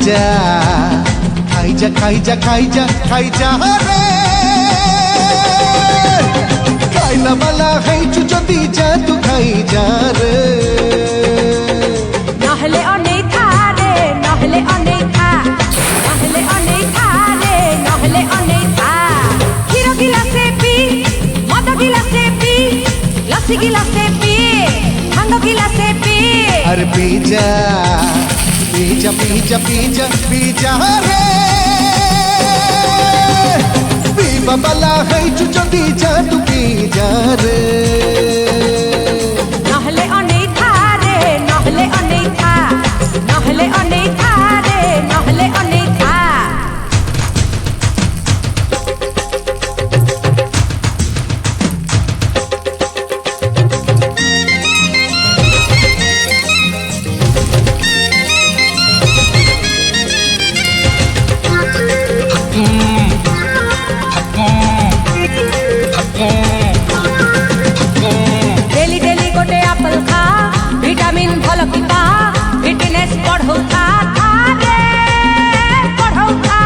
जा खाई जा खाई जा खाई जा खाई जा रे खाइला वाला है যদি যা तू खाई जा रे নহলে অনেক রে নহলে অনেক নহলে অনেক রে নহলে অনেক ক্ষীর গিলাসে পি মদ গিলাসে পি লস্যি গিলাসে পি ভাঙ্গ গিলাসে পি अरे पी जा पी जा पी जा पी जा पी जा रे पीवा वाला है যদি যা तू पी जा रे নহলে অনেক রে নহলে অনেক নহলে অনেক রে নহলে অনেক डेली डेली गोटे एप्पल खा विटामिन भल की पा फिटनेस बढ़ौता रे बढ़ौता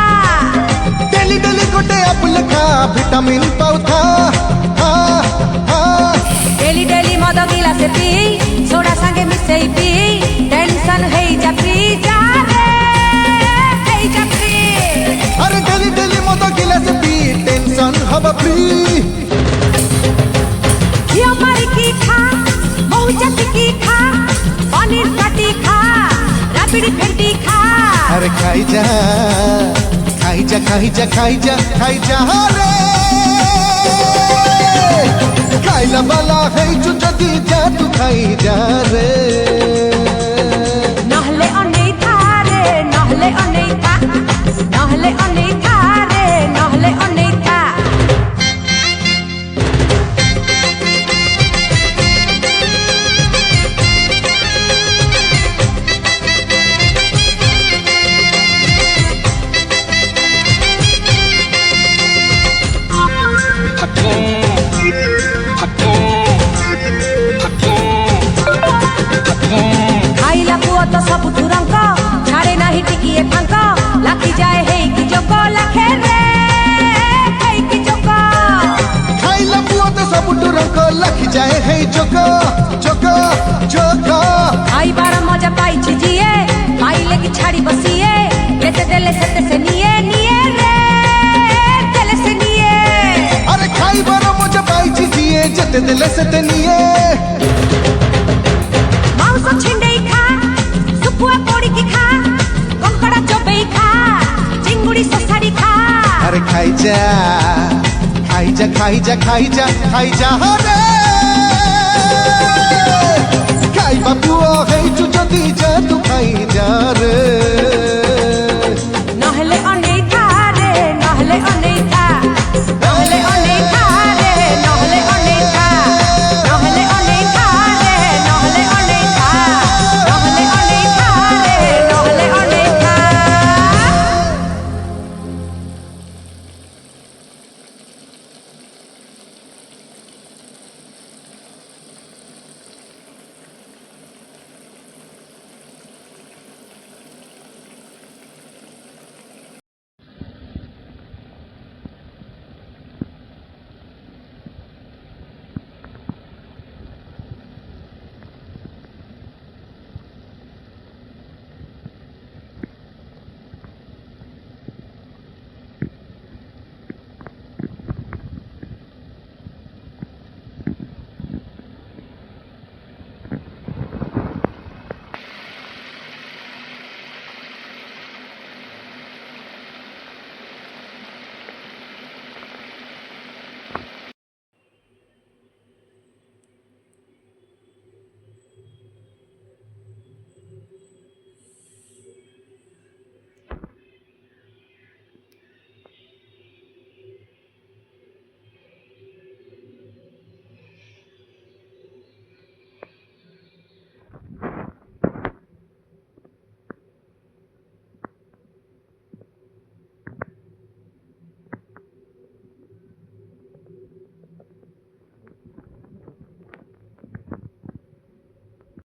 डेली डेली गोटे एप्पल खा विटामिन पाउथा डेली डेली मद गिलासे पी सोडा संगे मिसई पी टेंशन है जा फ्री जा रे है जा फ्री अरे डेली डेली मद गिलास पी टेंशन हब फ्री घिया मारी की खा मौजत की खा पनीर काटी खा राबड़ी फेंटी खा अरे खाई जा खाई जा खाई जा खाई जा खाई जा रे खाइला वाला है যদি যা तू खाई जा रे নহলে অনেক রে নহলে অনেক নহলে অনেক রে নহলে অনেক खाइला पुआ तो सब तुरंक छाड़े नहीं टिकिए फांक लाखी जाए है कि जोको लखे रे है कि जोको खाइला पुआ तो सब टुरंक लखी जाए है जोको जोको जोको आई बार मजा पाई जिए पाइले की छाड़ी बसिए लेते देले से निए निए रे देले से निए अरे खाई बारो मजा पाई जिए जते दिले से तनिए मांस छिंडे खा सुपुआ पोड़ी की खा कंकड़ा चोबे खा चिंगुड़ी ससाड़ी खा अरे खाई जा खाई जा खाई जा खाई जा खाई जा रे खाई बाबू है যদি যা तू खाई जा रे